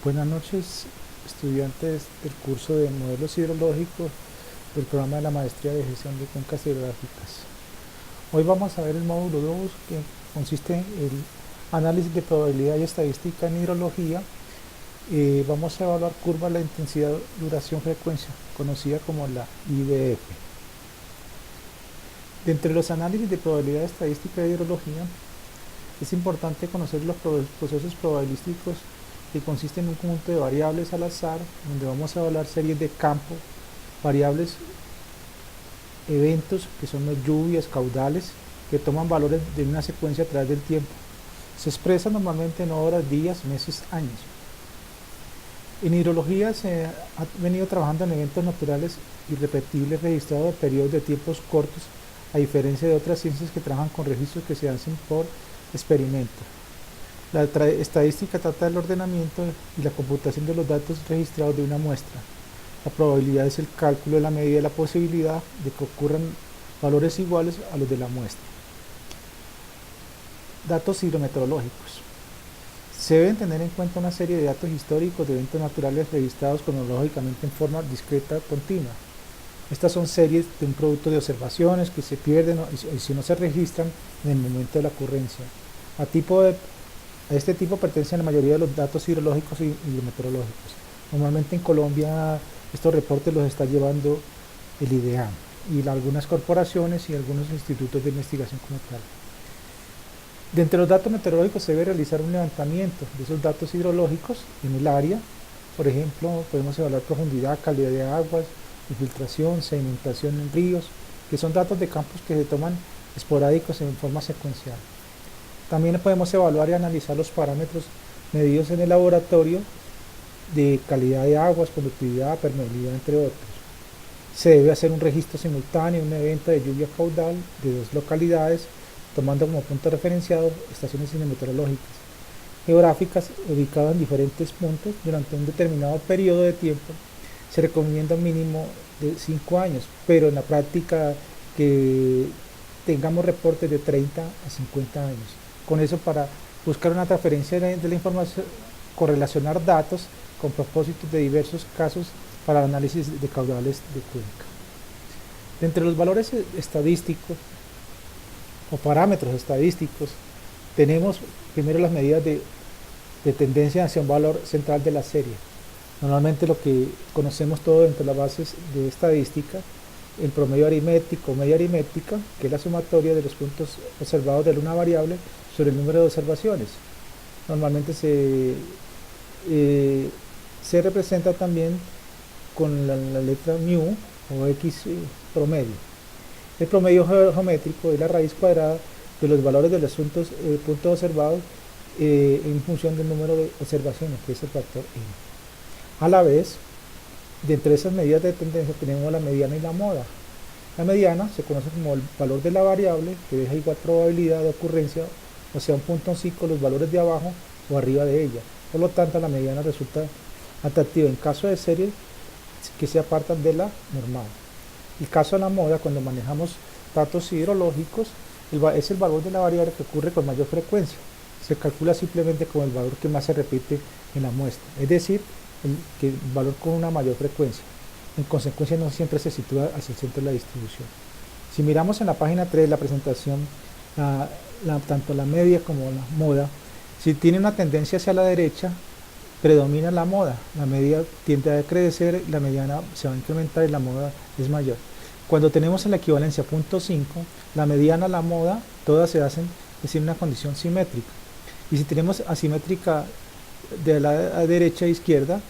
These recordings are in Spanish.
Buenas noches, estudiantes del curso de modelos hidrológicos del programa de la maestría de gestión de cuencas hidrográficas. Hoy vamos a ver el módulo 2, que consiste en el análisis de probabilidad y estadística en hidrología. Vamos a evaluar curvas de la intensidad, duración, frecuencia, conocida como la IDF. De entre los análisis de probabilidad estadística de hidrología, es importante conocer los procesos probabilísticos, que consisten en un conjunto de variables al azar, donde vamos a evaluar series de campo, variables, eventos, que son las lluvias, caudales, que toman valores de una secuencia a través del tiempo. Se expresa normalmente en horas, días, meses, años. En hidrología se ha venido trabajando en eventos naturales irrepetibles registrados en periodos de tiempos cortos, a diferencia de otras ciencias que trabajan con registros que se hacen por experimento. La estadística trata del ordenamiento y la computación de los datos registrados de una muestra. La probabilidad es el cálculo de la medida de la posibilidad de que ocurran valores iguales a los de la muestra. Datos hidrometeorológicos. Se deben tener en cuenta una serie de datos históricos de eventos naturales registrados cronológicamente en forma discreta continua. Estas son series de un producto de observaciones que se pierden y si no se registran en el momento de la ocurrencia. A este tipo pertenecen la mayoría de los datos hidrológicos y hidrometeorológicos. Normalmente en Colombia estos reportes los está llevando el IDEAM y algunas corporaciones y algunos institutos de investigación como tal. De entre los datos meteorológicos se debe realizar un levantamiento de esos datos hidrológicos en el área. Por ejemplo, podemos evaluar profundidad, calidad de aguas, infiltración, sedimentación en ríos, que son datos de campos que se toman esporádicos en forma secuencial. También podemos evaluar y analizar los parámetros medidos en el laboratorio de calidad de aguas, conductividad, permeabilidad, entre otros. Se debe hacer un registro simultáneo, un evento de lluvia caudal de dos localidades, tomando como punto referenciado estaciones hidrometeorológicas geográficas ubicadas en diferentes puntos durante un determinado periodo de tiempo. Se recomienda un mínimo de 5 años, pero en la práctica que tengamos reportes de 30 a 50 años. Con eso, para buscar una transferencia de la información, correlacionar datos con propósitos de diversos casos para el análisis de caudales de cuenca. De entre los valores estadísticos o parámetros estadísticos, tenemos primero las medidas de tendencia hacia un valor central de la serie. Normalmente lo que conocemos todo dentro de las bases de estadística, el promedio aritmético o media aritmética, que es la sumatoria de los puntos observados de una variable sobre el número de observaciones. Normalmente se representa también con la letra mu o x promedio. El promedio geométrico es la raíz cuadrada de los valores de los puntos observados en función del número de observaciones, que es el factor n. A la vez, de entre esas medidas de tendencia tenemos la mediana y la moda. La mediana se conoce como el valor de la variable que deja igual probabilidad de ocurrencia, o sea, un punto en sí con los valores de abajo o arriba de ella. Por lo tanto, la mediana resulta atractiva en caso de series que se apartan de la normal. El caso de la moda, cuando manejamos datos hidrológicos, es el valor de la variable que ocurre con mayor frecuencia. Se calcula simplemente como el valor que más se repite en la muestra, es decir, el valor con una mayor frecuencia. En consecuencia, no siempre se sitúa hacia el centro de la distribución. Si miramos en la página 3 la presentación, tanto la media como la moda, si tiene una tendencia hacia la derecha, predomina la moda. La media tiende a decrecer, la mediana se va a incrementar y la moda es mayor. Cuando tenemos en la equivalencia 0.5, la mediana, la moda, todas se hacen en una condición simétrica. Y si tenemos asimétrica de la derecha a izquierda,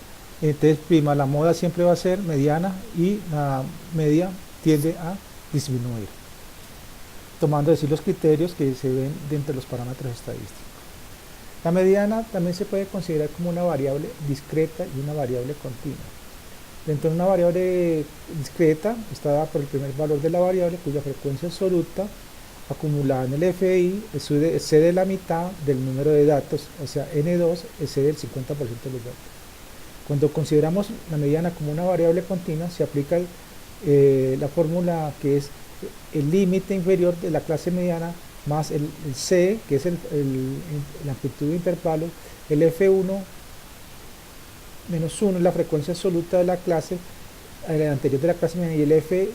entonces prima la moda siempre va a ser mediana y la media tiende a disminuir, tomando así los criterios que se ven dentro de los parámetros estadísticos. La mediana también se puede considerar como una variable discreta y una variable continua. Dentro de una variable discreta está dada por el primer valor de la variable, cuya frecuencia absoluta acumulada en el FI excede la mitad del número de datos, o sea, N2 excede el 50% de los datos. Cuando consideramos la mediana como una variable continua, se aplica la fórmula que es el límite inferior de la clase mediana más el C, que es la amplitud de intervalo, el F1 menos 1 es la frecuencia absoluta de la clase anterior de la clase mínima, y el f',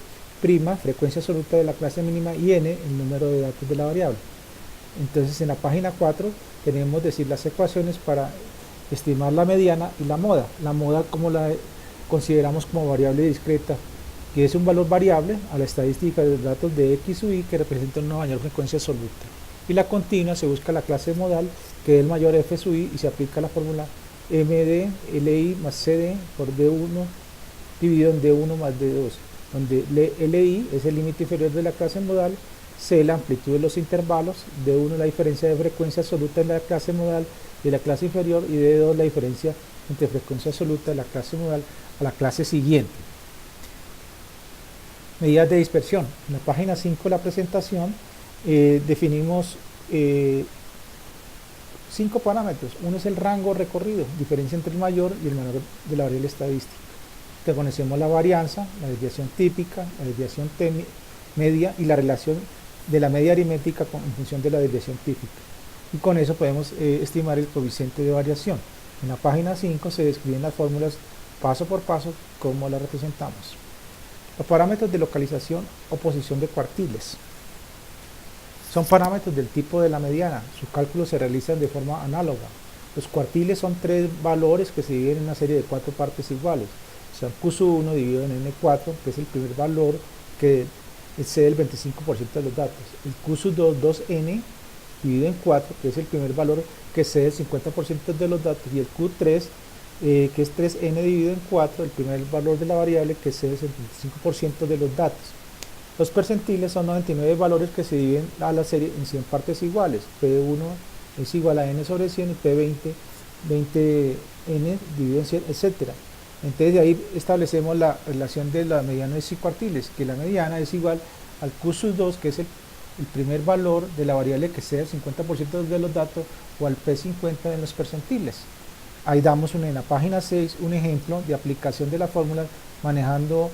frecuencia absoluta de la clase mínima, y n, el número de datos de la variable. Entonces en la página 4 tenemos decir las ecuaciones para estimar la mediana y la moda. La moda como la consideramos como variable discreta, que es un valor variable a la estadística de los datos de x sub y que representa una mayor frecuencia absoluta. Y la continua se busca la clase modal, que es el mayor f sub i, y se aplica la fórmula md li más cd por d1 dividido en d1 más d2, donde li es el límite inferior de la clase modal, c la amplitud de los intervalos, d1 la diferencia de frecuencia absoluta en la clase modal de la clase inferior, y d2 la diferencia entre frecuencia absoluta de la clase modal a la clase siguiente. Medidas de dispersión. En la página 5 de la presentación definimos 5 parámetros. Uno es el rango recorrido, diferencia entre el mayor y el menor de la variable estadística. Te conocemos la varianza, la desviación típica, la desviación media y la relación de la media aritmética en función de la desviación típica. Y con eso podemos estimar el coeficiente de variación. En la página 5 se describen las fórmulas paso por paso cómo las representamos. Los parámetros de localización o posición de cuartiles son parámetros del tipo de la mediana. Sus cálculos se realizan de forma análoga. Los cuartiles son 3 valores que se dividen en una serie de 4 partes iguales. O sea, Q1 dividido en N4, que es el primer valor que excede el 25% de los datos. El Q2, 2N dividido en 4, que es el primer valor que excede el 50% de los datos. Y el Q3, que es 3N dividido en 4, el primer valor de la variable que excede el 75% de los datos. Los percentiles son 99 valores que se dividen a la serie en 100 partes iguales. P1 es igual a n sobre 100 y P20, 20n dividido en 100, etc. Entonces de ahí establecemos la relación de la mediana de cuartiles, que la mediana es igual al Q2, que es el primer valor de la variable que excede el 50% de los datos, o al P50 en los percentiles. Ahí damos en la página 6 un ejemplo de aplicación de la fórmula manejando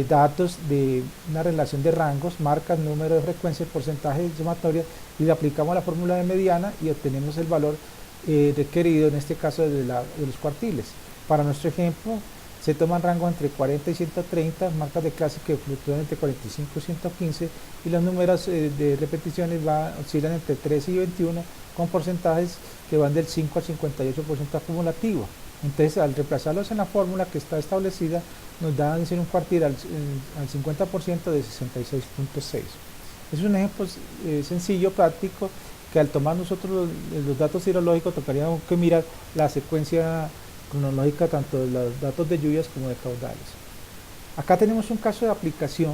datos de una relación de rangos, marcas, número de frecuencias, porcentaje sumatoria, y le aplicamos la fórmula de mediana y obtenemos el valor requerido, en este caso de los cuartiles. Para nuestro ejemplo se toman rangos entre 40 y 130, marcas de clase que fluctúan entre 45 y 115, y los números de repeticiones oscilan entre 13 y 21, con porcentajes que van del 5 al 58% acumulativo. Entonces, al reemplazarlos en la fórmula que está establecida, nos da un cuartil al 50% de 66.6. Es un ejemplo sencillo, práctico, que al tomar nosotros los datos hidrológicos tocaríamos que mirar la secuencia cronológica tanto de los datos de lluvias como de caudales. Acá tenemos un caso de aplicación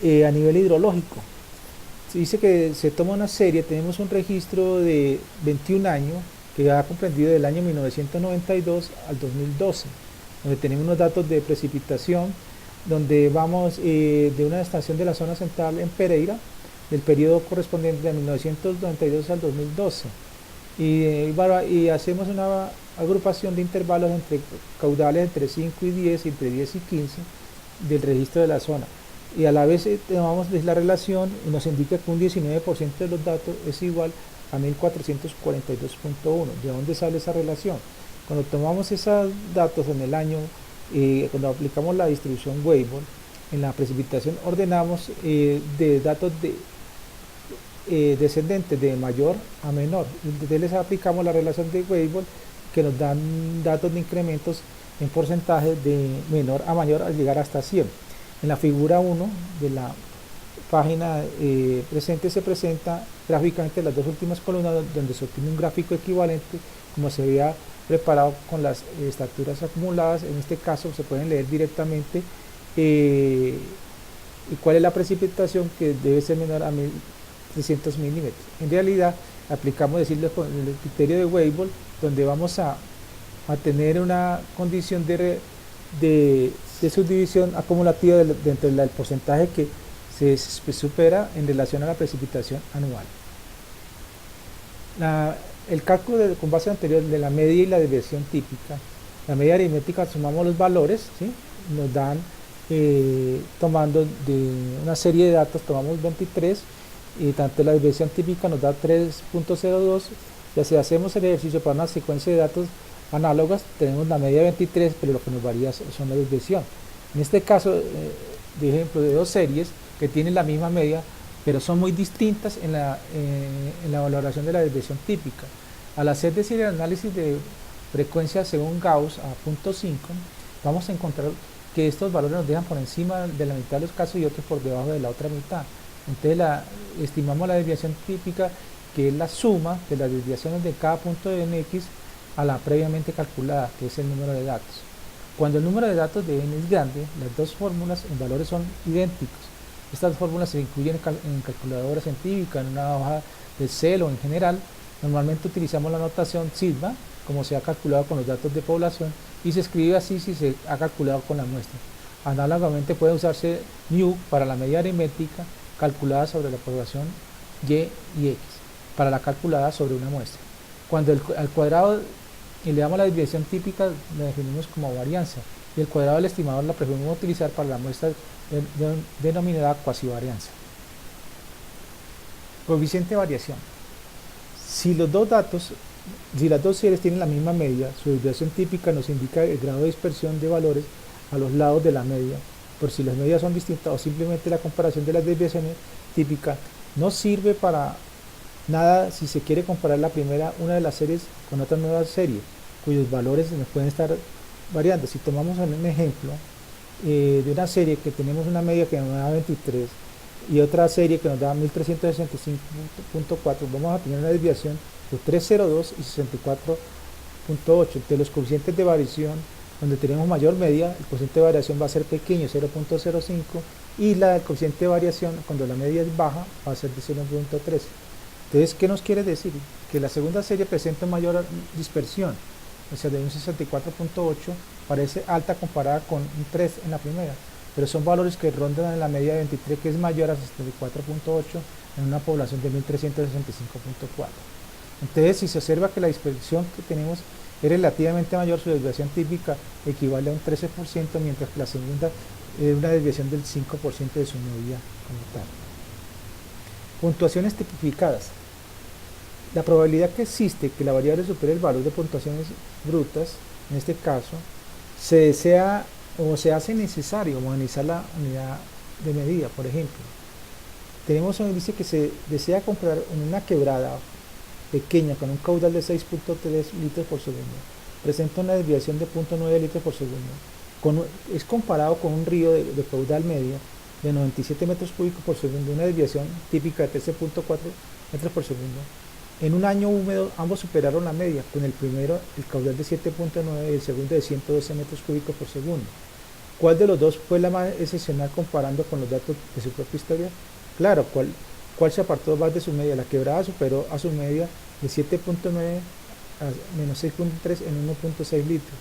a nivel hidrológico. Se dice que se toma una serie, tenemos un registro de 21 años que ha comprendido del año 1992 al 2012, donde tenemos unos datos de precipitación, donde vamos de una estación de la zona central en Pereira, del periodo correspondiente de 1992 al 2012, y hacemos una agrupación de intervalos entre caudales entre 5 y 10, entre 10 y 15 del registro de la zona, y a la vez tomamos la relación y nos indica que un 19% de los datos es igual a 1442.1. ¿De dónde sale esa relación? Cuando tomamos esos datos en el año, cuando aplicamos la distribución Weibull, en la precipitación ordenamos de datos descendentes de mayor a menor. Entonces les aplicamos la relación de Weibull, que nos dan datos de incrementos en porcentaje de menor a mayor al llegar hasta 100. En la figura 1 de la página presente se presenta gráficamente las dos últimas columnas, donde se obtiene un gráfico equivalente como se había preparado con las estaturas acumuladas. En este caso se pueden leer directamente cuál es la precipitación, que debe ser menor a 1300 milímetros. En realidad aplicamos decirlo con el criterio de Weibull, donde vamos a tener una condición de subdivisión acumulativa dentro del porcentaje que se supera en relación a la precipitación anual. El cálculo con base anterior de la media y la desviación típica. La media aritmética, sumamos los valores, ¿sí? Nos dan, tomando de una serie de datos, tomamos 23, y tanto la desviación típica nos da 3.02, y si hacemos el ejercicio para una secuencia de datos análogas tenemos la media 23, pero lo que nos varía son la desviación. En este caso, de ejemplo, de dos series que tienen la misma media, pero son muy distintas en la valoración de la desviación típica. Al hacer decir el análisis de frecuencia según Gauss a punto 5, vamos a encontrar que estos valores nos dejan por encima de la mitad de los casos y otros por debajo de la otra mitad. Entonces estimamos la desviación típica, que es la suma de las desviaciones de cada punto de nx a la previamente calculada, que es el número de datos. Cuando el número de datos de n es grande, las dos fórmulas en valores son idénticos. Estas fórmulas se incluyen en calculadoras científicas, en una hoja de Excel o en general. Normalmente utilizamos la notación sigma, como se ha calculado con los datos de población, y se escribe así si se ha calculado con la muestra. Análogamente puede usarse mu para la media aritmética calculada sobre la población y y x, para la calculada sobre una muestra. Cuando al cuadrado le damos la desviación típica, la definimos como varianza, y el cuadrado del estimador la preferimos utilizar para la muestra denominada cuasivarianza. Coeficiente de variación. Si las dos series tienen la misma media, su desviación típica nos indica el grado de dispersión de valores a los lados de la media. Por si las medias son distintas o simplemente la comparación de las desviaciones típicas no sirve para nada si se quiere comparar una de las series con otra nueva serie, cuyos valores nos pueden estar variando. Si tomamos un ejemplo de una serie que tenemos una media que nos da 23 y otra serie que nos da 1365.4, vamos a tener una desviación de 302 y 64.8. Entre los coeficientes de variación, donde tenemos mayor media, el coeficiente de variación va a ser pequeño, 0.05, y el coeficiente de variación, cuando la media es baja, va a ser de 0.13. Entonces, ¿qué nos quiere decir? Que la segunda serie presenta mayor dispersión, o sea, de un 64.8, parece alta comparada con un 3 en la primera, pero son valores que rondan en la media de 23, que es mayor a 64.8 en una población de 1365.4. Entonces, si se observa que la dispersión que tenemos es relativamente mayor, su desviación típica equivale a un 13%, mientras que la segunda es una desviación del 5% de su media como tal. Puntuaciones tipificadas. La probabilidad que existe que la variable supere el valor de puntuaciones brutas, en este caso, se desea o se hace necesario homogeneizar la unidad de medida. Por ejemplo, tenemos un índice que se desea comprar en una quebrada pequeña con un caudal de 6.3 litros por segundo. Presenta una desviación de 0.9 litros por segundo. Es comparado con un río de caudal medio de 97 metros cúbicos por segundo, una desviación típica de 13.4 metros por segundo. En un año húmedo, ambos superaron la media, con el primero el caudal de 7.9 y el segundo de 112 metros cúbicos por segundo. ¿Cuál de los dos fue la más excepcional comparando con los datos de su propia historia? Claro, ¿cuál se apartó más de su media? La quebrada superó a su media de 7.9 a menos 6.3 en 1.6 litros.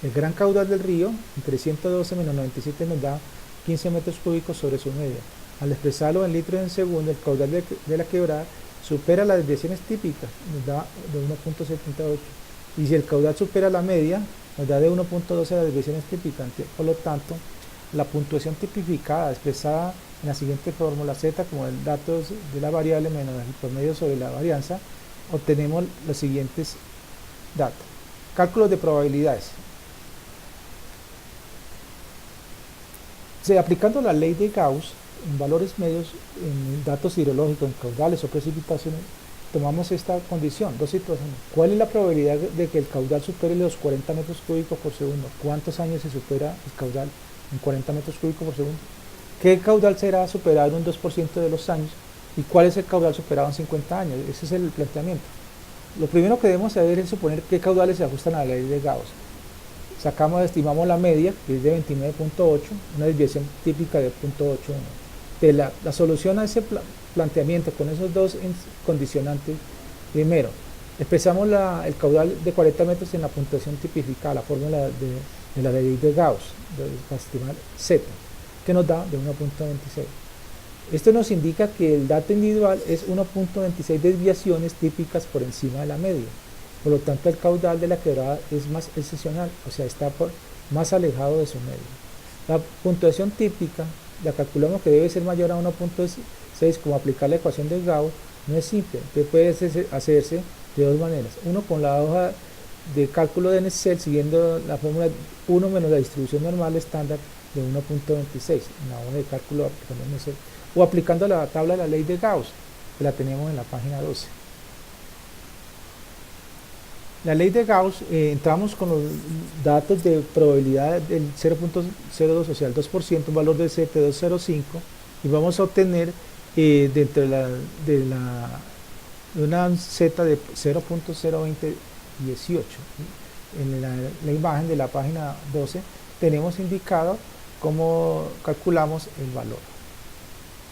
El gran caudal del río, entre 112 menos 97, nos da 15 metros cúbicos sobre su media. Al expresarlo en litros en segundo, el caudal de la quebrada supera las desviaciones típicas, nos da de 1.78. Y si el caudal supera la media, nos da de 1.12 las desviaciones típicas. Por lo tanto, la puntuación tipificada expresada en la siguiente fórmula z como el dato de la variable menos el promedio sobre la varianza, obtenemos los siguientes datos. Cálculos de probabilidades. Aplicando la ley de Gauss en valores medios, en datos hidrológicos, en caudales o precipitaciones, tomamos esta condición, dos situaciones. ¿Cuál es la probabilidad de que el caudal supere los 40 metros cúbicos por segundo? ¿Cuántos años se supera el caudal en 40 metros cúbicos por segundo? ¿Qué caudal será superado en un 2% de los años? ¿Y cuál es el caudal superado en 50 años? Ese es el planteamiento. Lo primero que debemos saber es suponer qué caudales se ajustan a la ley de Gauss. Estimamos la media, que es de 29.8, una desviación típica de 0.81. La solución a ese planteamiento con esos dos condicionantes, primero, expresamos el caudal de 40 metros en la puntuación tipificada, la fórmula de la ley de Gauss, para estimar Z, que nos da de 1.26. Esto nos indica que el dato individual es 1.26 desviaciones típicas por encima de la media. Por lo tanto, el caudal de la quebrada es más excepcional, o sea, está más alejado de su media. La puntuación típica la calculamos que debe ser mayor a 1.6, como aplicar la ecuación de Gauss no es simple, entonces puede hacerse de dos maneras. Uno, con la hoja de cálculo de Excel siguiendo la fórmula 1 menos la distribución normal estándar de 1.26 en la hoja de cálculo aplicando en Excel, o aplicando la tabla de la ley de Gauss, que la tenemos en la página 12. La ley de Gauss, entramos con los datos de probabilidad del 0.02, o sea, el 2%, un valor de 7,205, y vamos a obtener dentro de una Z de 0.02018. En la imagen de la página 12 tenemos indicado cómo calculamos el valor.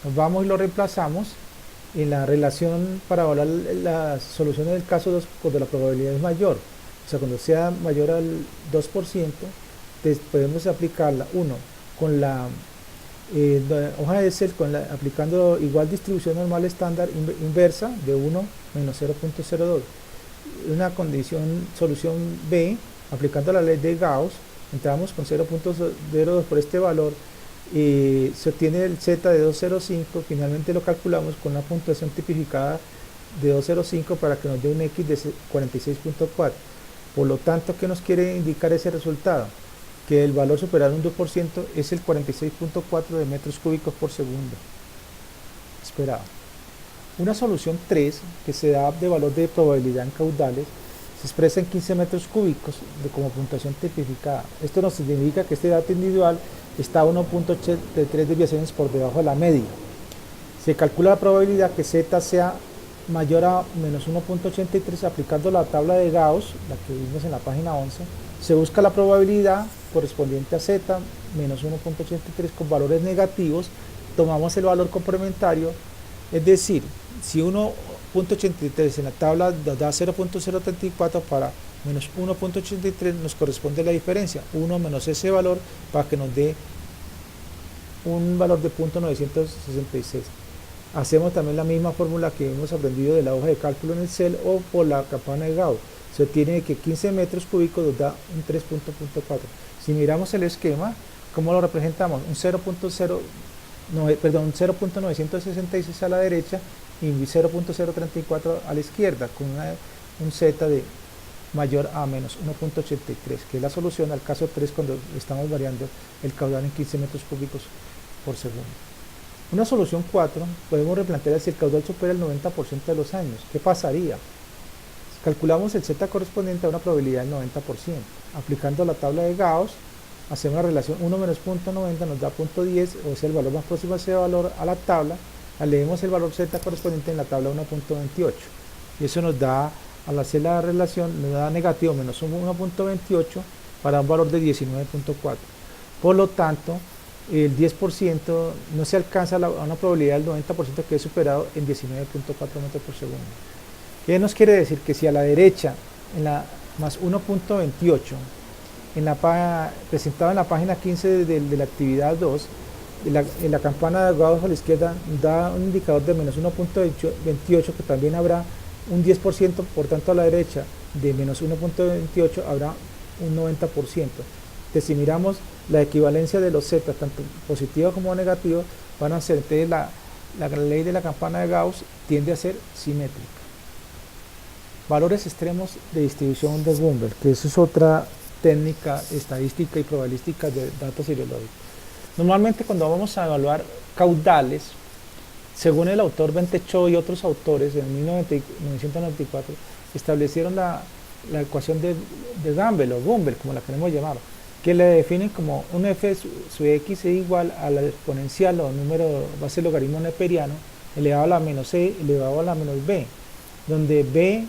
Nos vamos y lo reemplazamos en la relación para evaluar las soluciones del caso 2 cuando la probabilidad es mayor, o sea, cuando sea mayor al 2%, podemos aplicarla, uno, con la hoja de Excel, aplicando igual distribución normal estándar inversa de 1 menos 0.02. Una condición, solución B, aplicando la ley de Gauss, entramos con 0.02 por este valor, se obtiene el Z de 205, finalmente lo calculamos con una puntuación tipificada de 205 para que nos dé un X de 46.4. Por lo tanto, ¿qué nos quiere indicar ese resultado? Que el valor superado un 2% es el 46.4 de metros cúbicos por segundo esperado. Una solución 3, que se da de valor de probabilidad en caudales, se expresa en 15 metros cúbicos como puntuación tipificada. Esto nos significa que este dato individual está a 1.83 desviaciones por debajo de la media. Se calcula la probabilidad que Z sea mayor a menos 1.83 aplicando la tabla de Gauss, la que vimos en la página 11. Se busca la probabilidad correspondiente a Z menos 1.83 con valores negativos. Tomamos el valor complementario, es decir, si 1.83 en la tabla nos da 0.034, para menos 1.83 nos corresponde la diferencia, 1 menos ese valor, para que nos dé un valor de 0.966. Hacemos también la misma fórmula que hemos aprendido de la hoja de cálculo en Excel o por la campana de Gauss. Se obtiene que 15 metros cúbicos nos da un 3.4. Si miramos el esquema, ¿cómo lo representamos? Un 0.966 a la derecha y 0.034 a la izquierda, con un Z de mayor a menos 1.83, que es la solución al caso 3 cuando estamos variando el caudal en 15 metros cúbicos por segundo. Una solución 4, podemos replantear si el caudal supera el 90% de los años. ¿Qué pasaría? Calculamos el Z correspondiente a una probabilidad del 90%. Aplicando la tabla de Gauss, hacemos la relación 1 menos 0.90 nos da 0.10, o sea, el valor más próximo a ese valor a la tabla. Leemos el valor Z correspondiente en la tabla 1.28. Y eso nos da, al hacer la relación, nos da negativo menos 1.28 para un valor de 19.4. Por lo tanto, el 10% no se alcanza a una probabilidad del 90% que es superado en 19.4 metros por segundo. ¿Qué nos quiere decir? Que si a la derecha, en la más 1.28, presentado en la página 15 de la actividad 2, en la campana de Gauss a la izquierda da un indicador de menos 1.28, que también habrá un 10%, por tanto a la derecha de menos 1.28 habrá un 90%. Entonces, si miramos la equivalencia de los Z, tanto positivos como negativos, van a ser, entonces la ley de la campana de Gauss tiende a ser simétrica. Valores extremos de distribución de Gumbel, que eso es otra técnica estadística y probabilística de datos seriológicos. Normalmente cuando vamos a evaluar caudales, según el autor Bentecho y otros autores en 1994, establecieron la ecuación de Gumbel o Gumbel, como la queremos llamar, que le definen como un f su x es igual a la exponencial o número base logaritmo neperiano elevado a la menos e elevado a la menos b, donde b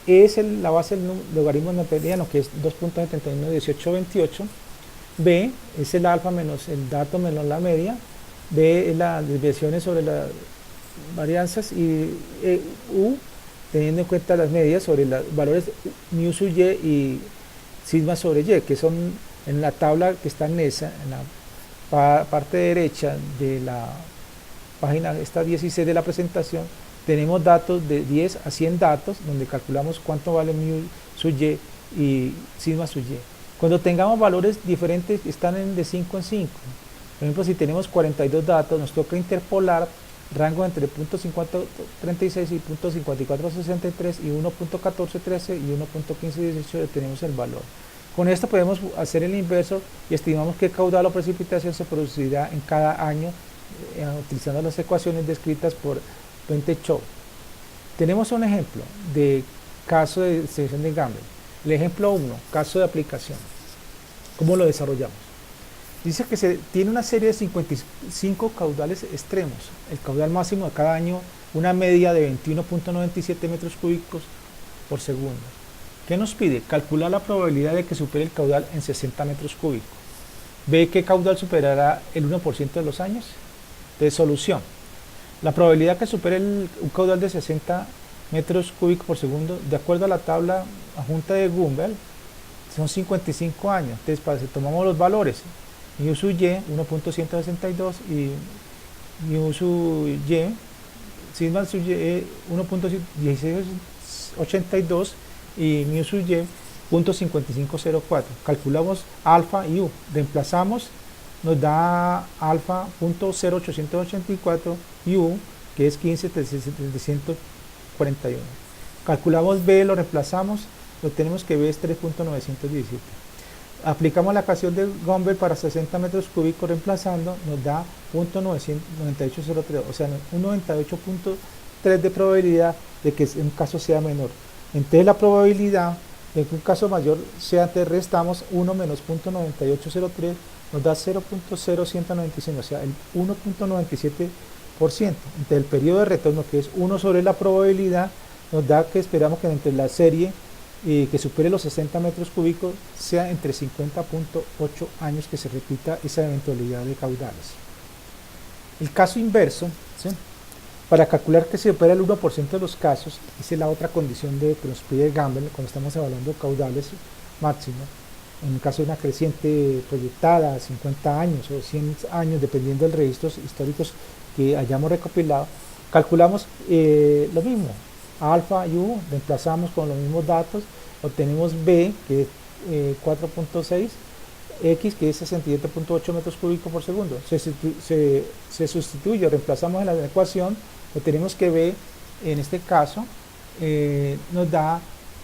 es la base del logaritmo neperiano, que es 2.711828, b es el alfa menos el dato menos la media, b es las desviaciones sobre las varianzas, y u, teniendo en cuenta las medias sobre los valores mu sub y y sigma sobre y, que son en la tabla que está en esa, en la parte derecha de la página 16 de la presentación. Tenemos datos de 10 a 100 datos, donde calculamos cuánto vale mu sub y sigma sub y. Cuando tengamos valores diferentes, están de 5 en 5. Por ejemplo, si tenemos 42 datos, nos toca interpolar rango entre 0.5036 y 0.5463 y 1.1413 y 1.1518 tenemos el valor. Con esto podemos hacer el inverso y estimamos qué caudal o precipitación se producirá en cada año utilizando las ecuaciones descritas por Bente-Chow. Tenemos un ejemplo de caso de distribución de Gamble. El ejemplo 1, caso de aplicación. ¿Cómo lo desarrollamos? Dice que se tiene una serie de 55 caudales extremos. El caudal máximo de cada año, una media de 21.97 metros cúbicos por segundo. ¿Qué nos pide? Calcular la probabilidad de que supere el caudal en 60 metros cúbicos. ¿Ve qué caudal superará el 1% de los años? De solución. La probabilidad que supere un caudal de 60 metros cúbicos por segundo, de acuerdo a la tabla adjunta de Gumbel, son 55 años. Entonces, tomamos los valores. Mu sub y 1.162 y mu sub y, sigma sub y 1.1682 y mu sub y 0.5504. Calculamos alfa y u, reemplazamos, nos da alfa 0.0884 y u, que es 15.741. Calculamos b, lo reemplazamos, lo tenemos que b es 3.917. Aplicamos la ecuación de Gumbel para 60 metros cúbicos reemplazando, nos da 0.9803, o sea, un 98.3 de probabilidad de que un caso sea menor. Entonces la probabilidad de que un caso mayor sea, antes restamos 1 menos 0.9803, nos da 0.0195, o sea, el 1.97%. Entonces el periodo de retorno, que es 1 sobre la probabilidad, nos da que esperamos que entre la serie que supere los 60 metros cúbicos sea entre 50.8 años que se repita esa eventualidad de caudales. El caso inverso, ¿sí? Para calcular que se supera el 1% de los casos, esa es la otra condición que nos pide Gumbel cuando estamos evaluando caudales máximos. En el caso de una creciente proyectada, 50 años o 100 años, dependiendo de los registros históricos que hayamos recopilado, calculamos lo mismo. Alfa y u, reemplazamos con los mismos datos, obtenemos b, que es 4.6, x, que es 67.8 metros cúbicos por segundo. Se sustituye, reemplazamos en la ecuación, obtenemos que b, en este caso, nos da,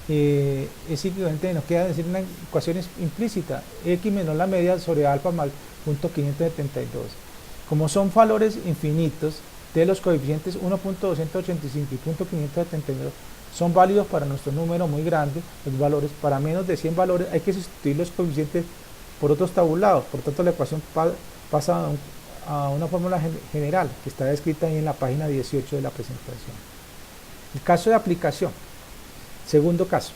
es equivalente, nos queda decir una ecuación implícita, x menos la media sobre alfa más 0.572. Como son valores infinitos, de los coeficientes 1.285 y 0.572 son válidos para nuestro número muy grande, los valores para menos de 100 valores hay que sustituir los coeficientes por otros tabulados, por tanto la ecuación pasa a una fórmula general que está descrita ahí en la página 18 de la presentación. El caso de aplicación, segundo caso,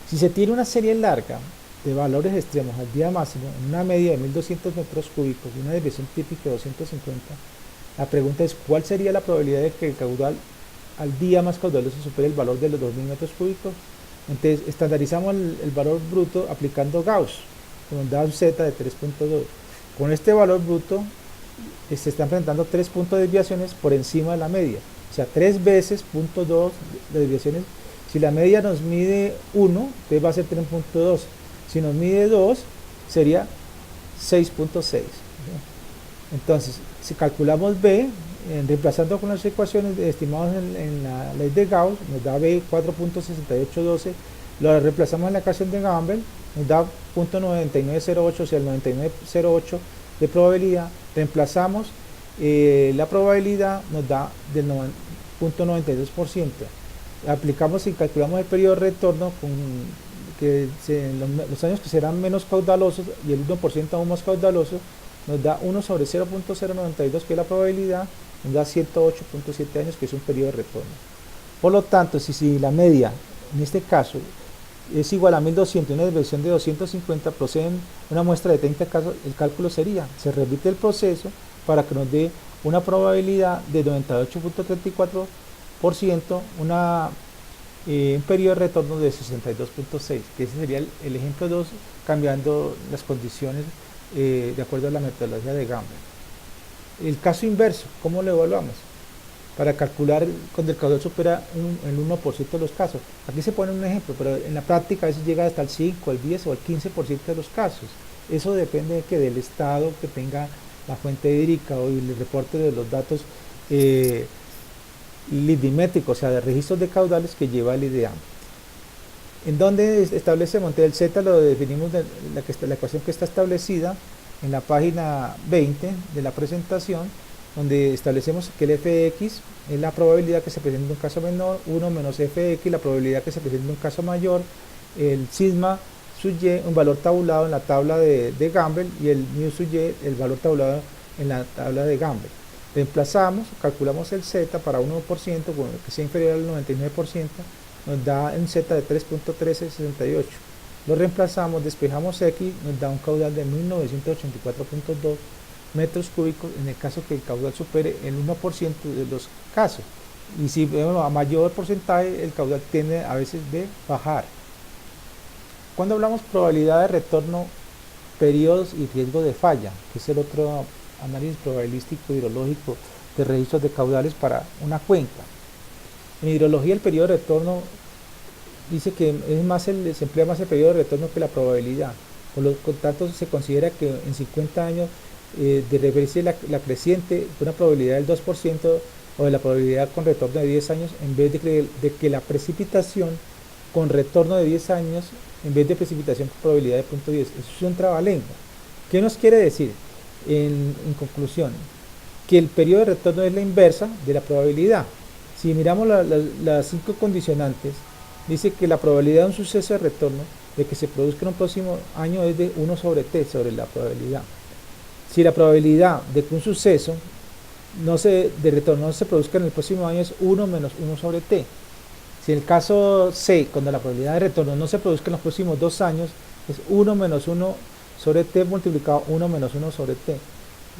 si se tiene una serie larga de valores extremos al día máximo en una media de 1200 metros cúbicos y una desviación típica de 250, la pregunta es ¿cuál sería la probabilidad de que el caudal al día más caudaloso supere el valor de los 2000 metros cúbicos? Entonces estandarizamos el valor bruto aplicando Gauss, que nos da un z de 3.2. Con este valor bruto se están presentando 3 puntos de desviaciones por encima de la media, o sea 3 veces 0.2 de desviaciones. Si la media nos mide 1, entonces va a ser 3.2. Si nos mide 2, sería 6.6. Entonces, si calculamos b, reemplazando con las ecuaciones estimadas en la ley de Gauss, nos da b 4.6812, lo reemplazamos en la ecuación de Gumbel, nos da 0.9908, o sea el 9908 de probabilidad, reemplazamos la probabilidad, nos da del 0.92%. Aplicamos y calculamos el periodo de retorno con los años que serán menos caudalosos y el 1% aún más caudaloso, nos da 1 sobre 0.092, que es la probabilidad, nos da 108.7 años, que es un periodo de retorno. Por lo tanto, si la media, en este caso, es igual a 1200 y una desviación de 250, proceden una muestra de 30 casos, el cálculo sería, se repite el proceso para que nos dé una probabilidad de 98.34%, un periodo de retorno de 62.6, que ese sería el ejemplo 2, cambiando las condiciones de acuerdo a la metodología de Gumbel. El caso inverso, ¿cómo lo evaluamos? Para calcular cuando el caudal supera el 1% de los casos. Aquí se pone un ejemplo, pero en la práctica a veces llega hasta el 5, el 10 o el 15% de los casos. Eso depende del estado que tenga la fuente hídrica o el reporte de los datos eh, lidimétrico, o sea, de registros de caudales que lleva el IDEAM. En donde establecemos, entonces el Z lo definimos de la ecuación que está establecida en la página 20 de la presentación, donde establecemos que el fx es la probabilidad que se presenta en un caso menor, 1 menos fx, la probabilidad que se presenta en un caso mayor, el sigma sub y, un valor tabulado en la tabla de Gamble, y el mu sub y, el valor tabulado en la tabla de Gamble. Reemplazamos, calculamos el z para 1%, que sea inferior al 99%, nos da un z de 3.1368. Lo reemplazamos, despejamos x, nos da un caudal de 1984.2 metros cúbicos en el caso que el caudal supere el 1% de los casos. Y si vemos a mayor porcentaje, el caudal tiende a veces de bajar. Cuando hablamos probabilidad de retorno, periodos y riesgo de falla, que es el otro análisis probabilístico hidrológico de registros de caudales para una cuenca. En hidrología el periodo de retorno dice que se emplea más el periodo de retorno que la probabilidad. Por lo tanto, se considera que en 50 años de reverse la creciente de una probabilidad del 2% o de la probabilidad con retorno de 10 años, en vez de que la precipitación con retorno de 10 años, en vez de precipitación con probabilidad de 0.10. Eso es un trabalengua. ¿Qué nos quiere decir? En conclusión, que el periodo de retorno es la inversa de la probabilidad. Si miramos las 5 condicionantes, dice que la probabilidad de un suceso de retorno de que se produzca en un próximo año es de 1 sobre t, sobre la probabilidad. Si la probabilidad de que un suceso de retorno no se produzca en el próximo año es 1 menos 1 sobre t. Si en el caso C, cuando la probabilidad de retorno no se produzca en los próximos 2 años, es 1 menos 1 sobre t multiplicado 1 menos 1 sobre t.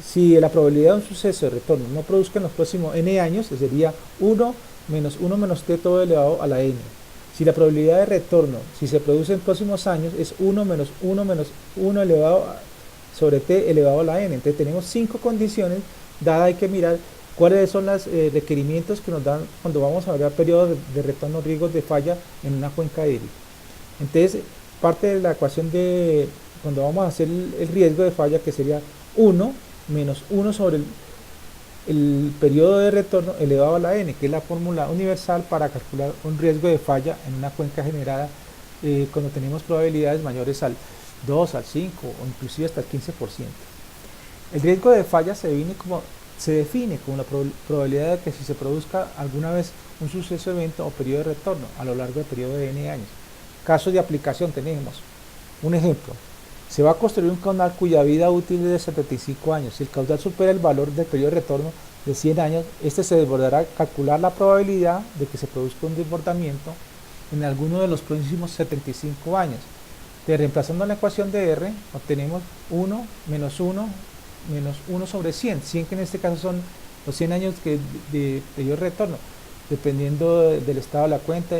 Si la probabilidad de un suceso de retorno no produzca en los próximos n años, sería 1 menos t todo elevado a la n. Si la probabilidad de retorno, si se produce en próximos años, es 1 menos 1 elevado sobre t elevado a la n. Entonces tenemos 5 condiciones dadas. Hay que mirar cuáles son los requerimientos que nos dan cuando vamos a ver periodos de retorno, riesgos de falla en una cuenca hídrica. Entonces, parte de la ecuación de cuando vamos a hacer el riesgo de falla, que sería 1 menos 1 sobre el periodo de retorno elevado a la n, que es la fórmula universal para calcular un riesgo de falla en una cuenca generada cuando tenemos probabilidades mayores al 2, al 5 o inclusive hasta el 15%. El riesgo de falla se define como la probabilidad de que si se produzca alguna vez un suceso, evento o periodo de retorno a lo largo del periodo de n años. Casos de aplicación tenemos un ejemplo. Se va a construir un canal cuya vida útil es de 75 años. Si el caudal supera el valor del periodo de retorno de 100 años, este se desbordará. Calcular la probabilidad de que se produzca un desbordamiento en alguno de los próximos 75 años. Reemplazando la ecuación de R, obtenemos 1 menos 1 menos 1 sobre 100. 100 que en este caso son los 100 años de periodo de retorno, dependiendo del estado de la cuenca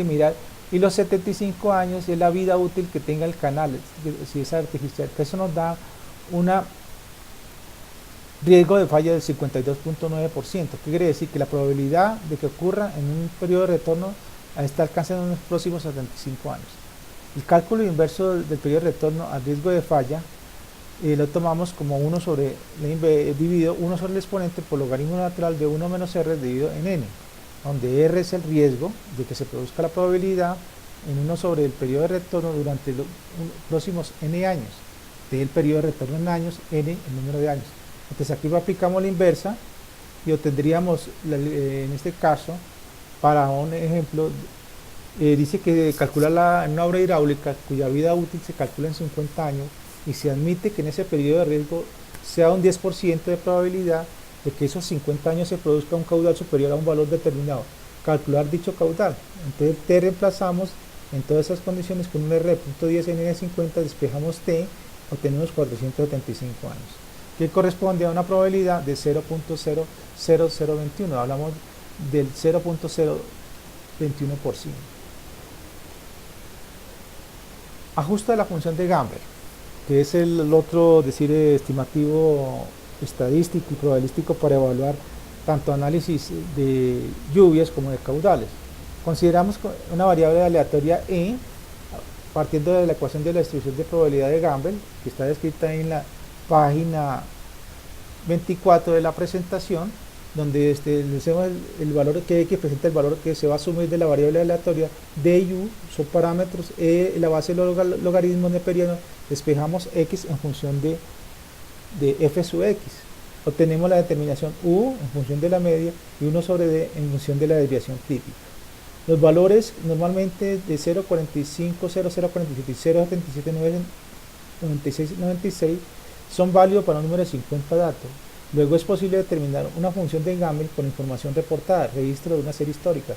y mirar. Y los 75 años es la vida útil que tenga el canal, si es artificial. Eso nos da un riesgo de falla del 52.9%. ¿Qué quiere decir? Que la probabilidad de que ocurra en un periodo de retorno está alcanzando en los próximos 75 años. El cálculo inverso del periodo de retorno al riesgo de falla lo tomamos como 1 sobre dividido 1 sobre el exponente por logaritmo natural de 1 menos r dividido en n, donde r es el riesgo de que se produzca la probabilidad en 1 sobre el periodo de retorno durante los próximos n años, del periodo de retorno en años, n el número de años. Entonces aquí aplicamos la inversa y obtendríamos, en este caso, para un ejemplo, dice que calcula en una obra hidráulica cuya vida útil se calcula en 50 años y se admite que en ese periodo de riesgo sea un 10% de probabilidad de que esos 50 años se produzca un caudal superior a un valor determinado. Calcular dicho caudal. Entonces t reemplazamos en todas esas condiciones con un r de 0.10 en n50, despejamos t, obtenemos 475 años, que corresponde a una probabilidad de 0.00021. Hablamos del 0.021%. Ajuste de la función de Gamble, que es el otro estimativo estadístico y probabilístico para evaluar tanto análisis de lluvias como de caudales. Consideramos una variable aleatoria E, partiendo de la ecuación de la distribución de probabilidad de Gamble, que está descrita en la página 24 de la presentación, donde le hacemos el valor que X presenta el valor que se va a asumir de la variable aleatoria D y U, son parámetros, la base de logaritmo neperiano, despejamos X en función de f sub X. Obtenemos la determinación U en función de la media y 1 sobre D en función de la desviación típica. Los valores normalmente de 0,45, 0,047 y 0,7796 son válidos para un número de 50 datos. Luego es posible determinar una función de Gamble con información reportada, registro de una serie histórica.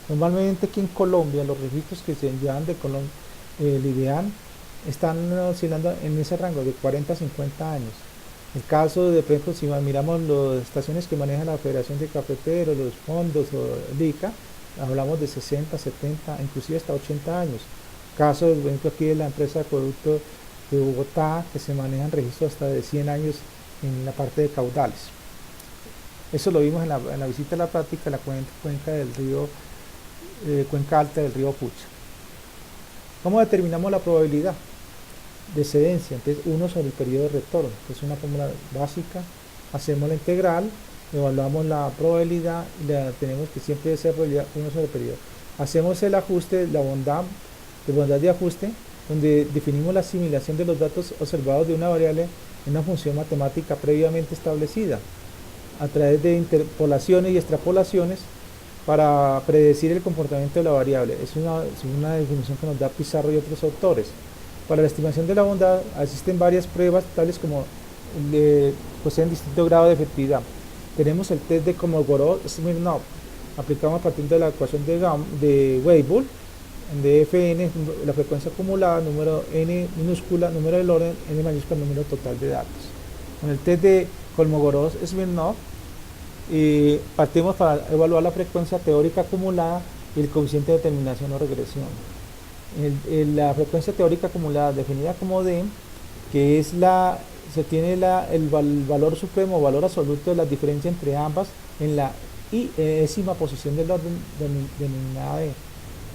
Normalmente aquí en Colombia los registros que se envían de Colombia, el IDEAN, están oscilando en ese rango de 40 a 50 años. El caso de, por ejemplo, si miramos las estaciones que maneja la Federación de Cafeteros, los fondos o el ICA, hablamos de 60, 70, inclusive hasta 80 años. Caso, por ejemplo, aquí de la empresa de Acueducto de Bogotá, que se manejan registros hasta de 100 años en la parte de caudales. Eso lo vimos en la visita a la práctica en la cuenca del río, cuenca alta del río Pucha. ¿Cómo determinamos la probabilidad de excedencia? Entonces, 1 sobre el periodo de retorno, que es una fórmula básica. Hacemos la integral, evaluamos la probabilidad y la tenemos que siempre debe ser probabilidad 1 sobre el periodo. Hacemos el ajuste, la bondad de ajuste, donde definimos la asimilación de los datos observados de una variable en una función matemática previamente establecida a través de interpolaciones y extrapolaciones para predecir el comportamiento de la variable. Es una definición que nos da Pizarro y otros autores. Para la estimación de la bondad existen varias pruebas, tales como poseen distinto grado de efectividad. Tenemos el test de Kolmogorov-Smirnov, aplicamos a partir de la ecuación de Weibull, de Fn, la frecuencia acumulada, número n minúscula, número del orden, n mayúscula, número total de datos. Con el test de Kolmogorov-Smirnov, partimos para evaluar la frecuencia teórica acumulada y el coeficiente de determinación o regresión. La frecuencia teórica acumulada definida como D, que es se tiene el valor supremo o valor absoluto de la diferencia entre ambas en la décima posición del orden denominada D.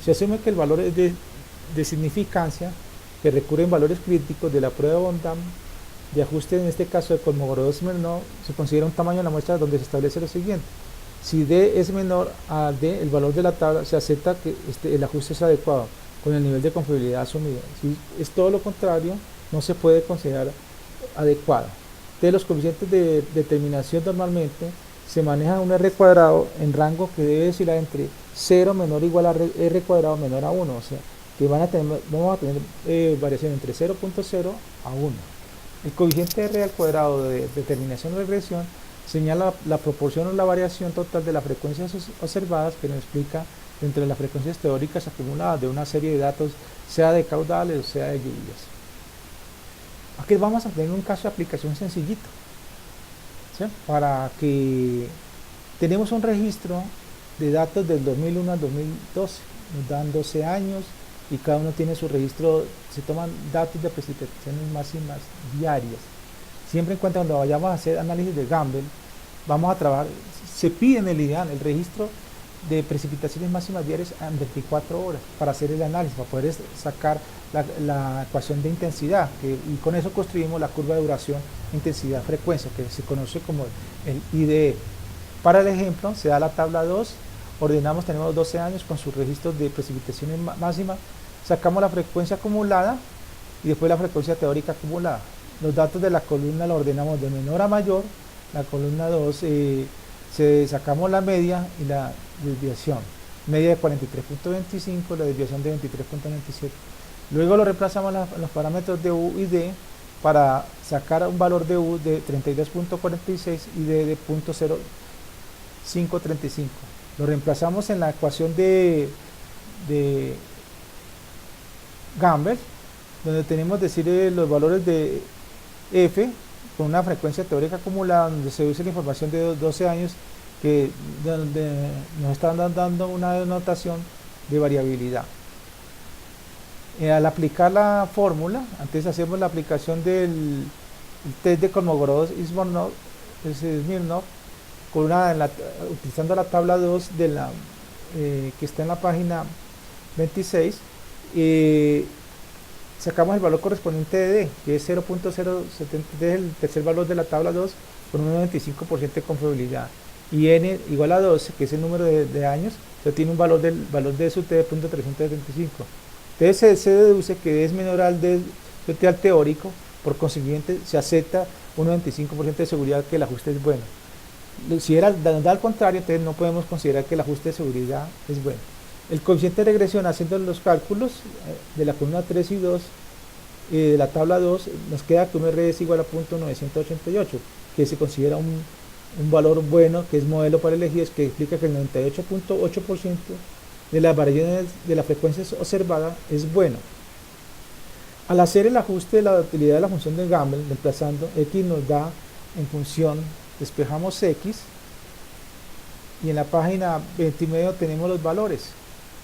Se asume que el valor es de significancia, que recurren valores críticos de la prueba de bondad de ajuste, en este caso de Kolmogorov-Smirnov, se considera un tamaño de la muestra donde se establece lo siguiente: si D es menor a D, el valor de la tabla, se acepta que el ajuste es adecuado con el nivel de confiabilidad asumido. Si es todo lo contrario, no se puede considerar adecuado. De los coeficientes de determinación normalmente se maneja un R cuadrado en rango que debe oscilar entre 0 menor o igual a R cuadrado menor a 1, o sea que vamos a tener variación entre 0.0 a 1. El coeficiente R al cuadrado de determinación o regresión señala la proporción o la variación total de las frecuencias observadas, que nos explica entre las frecuencias teóricas acumuladas de una serie de datos, sea de caudales o sea de lluvias. Aquí vamos a tener un caso de aplicación sencillito, ¿sí? Para que tenemos un registro de datos del 2001 al 2012, nos dan 12 años y cada uno tiene su registro, se toman datos de precipitaciones máximas diarias. Siempre en cuenta, cuando vayamos a hacer análisis de Gamble, vamos a trabajar, se pide en el IDEAN el registro de precipitaciones máximas diarias en 24 horas para hacer el análisis, para poder sacar la ecuación de intensidad, y con eso construimos la curva de duración, intensidad, frecuencia, que se conoce como el IDE. Para el ejemplo, se da la tabla 2, ordenamos, tenemos 12 años con sus registros de precipitaciones máximas, sacamos la frecuencia acumulada y después la frecuencia teórica acumulada. Los datos de la columna la ordenamos de menor a mayor, la columna 2 sacamos la media y la desviación, media de 43.25, la desviación de 23.97. Luego lo reemplazamos los parámetros de U y D para sacar un valor de U de 32.46 y D de 0.0535. Lo reemplazamos en la ecuación de Gamble, donde tenemos decir los valores de F con una frecuencia teórica acumulada, donde se usa la información de 12 años, donde nos están dando una denotación de variabilidad. Al aplicar la fórmula, antes hacemos la aplicación del test de Kolmogorov-Smirnov, utilizando la tabla 2 que está en la página 26, sacamos el valor correspondiente de D, que es 0.070, es el tercer valor de la tabla 2, con un 95% de confiabilidad. y n igual a 12, que es el número de años, entonces tiene un valor de su t de 0.375. Entonces se deduce que d es menor al d de t al teórico, por consiguiente se acepta un 95% de seguridad que el ajuste es bueno. Si nos da al contrario, entonces no podemos considerar que el ajuste de seguridad es bueno. El coeficiente de regresión, haciendo los cálculos de la columna 3 y 2, de la tabla 2, nos queda que un R es igual a 0.988, que se considera un valor bueno, que es modelo para elegidos, que explica que el 98.8% de las variaciones de la frecuencia observada es bueno. Al hacer el ajuste de la utilidad de la función de Gamble, reemplazando x nos da en función, despejamos x, y en la página 29 tenemos los valores.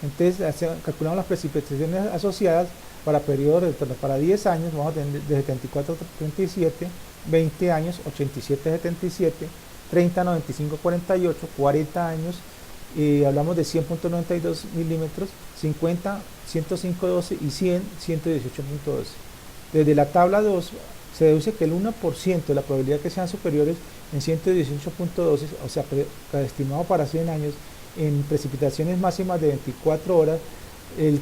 Entonces calculamos las precipitaciones asociadas para periodos de retorno. Para 10 años vamos a tener de 74 a 37, 20 años 87 a 77, 30 95 48, 40 años hablamos de 100.92 milímetros, 50 105.12 y 100 118.12. Desde la tabla 2 se deduce que el 1% de la probabilidad que sean superiores en 118.12, o sea, estimado para 100 años, en precipitaciones máximas de 24 horas,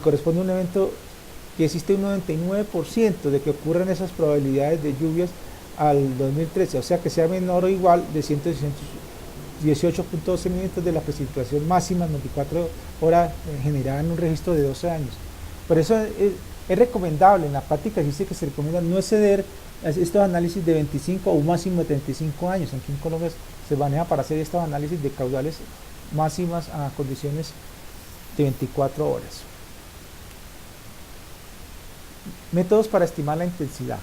corresponde a un evento que existe un 99% de que ocurran esas probabilidades de lluvias al 2013, o sea que sea menor o igual de 118.12 milímetros de la precipitación máxima en 24 horas generada en un registro de 12 años. Por eso es recomendable, en la práctica existe que se recomienda no exceder estos análisis de 25 o un máximo de 35 años. Aquí en Colombia se maneja para hacer estos análisis de caudales máximas a condiciones de 24 horas. Métodos para estimar la intensidad.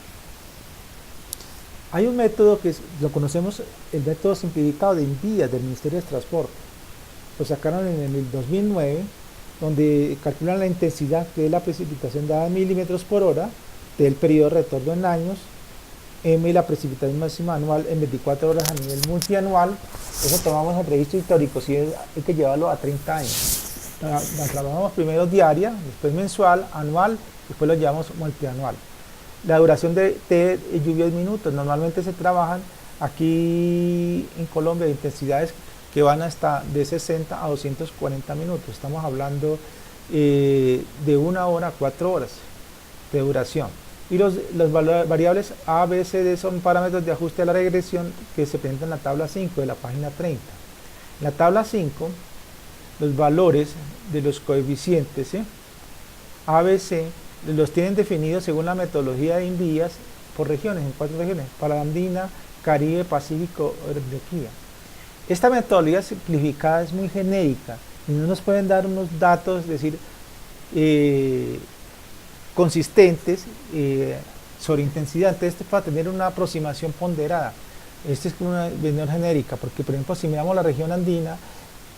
Hay un método que lo conocemos, el método simplificado de Invías del Ministerio de Transporte. Lo sacaron en el 2009, donde calculan la intensidad, que es la precipitación dada en milímetros por hora, del periodo de retorno en años, m la precipitación máxima anual en 24 horas a nivel multianual. Eso tomamos el registro histórico, si hay que llevarlo a 30 años. La trabajamos primero diaria, después mensual, anual, después lo llevamos multianual. La duración de lluvia es minutos. Normalmente se trabajan aquí en Colombia de intensidades que van hasta de 60 a 240 minutos. Estamos hablando de 1 hora a 4 horas de duración. Y las variables A, B, C, D son parámetros de ajuste a la regresión que se presentan en la tabla 5 de la página 30. En la tabla 5, los valores de los coeficientes A, B, C los tienen definidos según la metodología de Invías por regiones, en 4 regiones: para Andina, Caribe, Pacífico, Antioquia. Esta metodología simplificada es muy genérica y no nos pueden dar unos datos, es decir, consistentes sobre intensidad. Entonces, para tener una aproximación ponderada, esta es una menor genérica, porque por ejemplo, si miramos la región andina,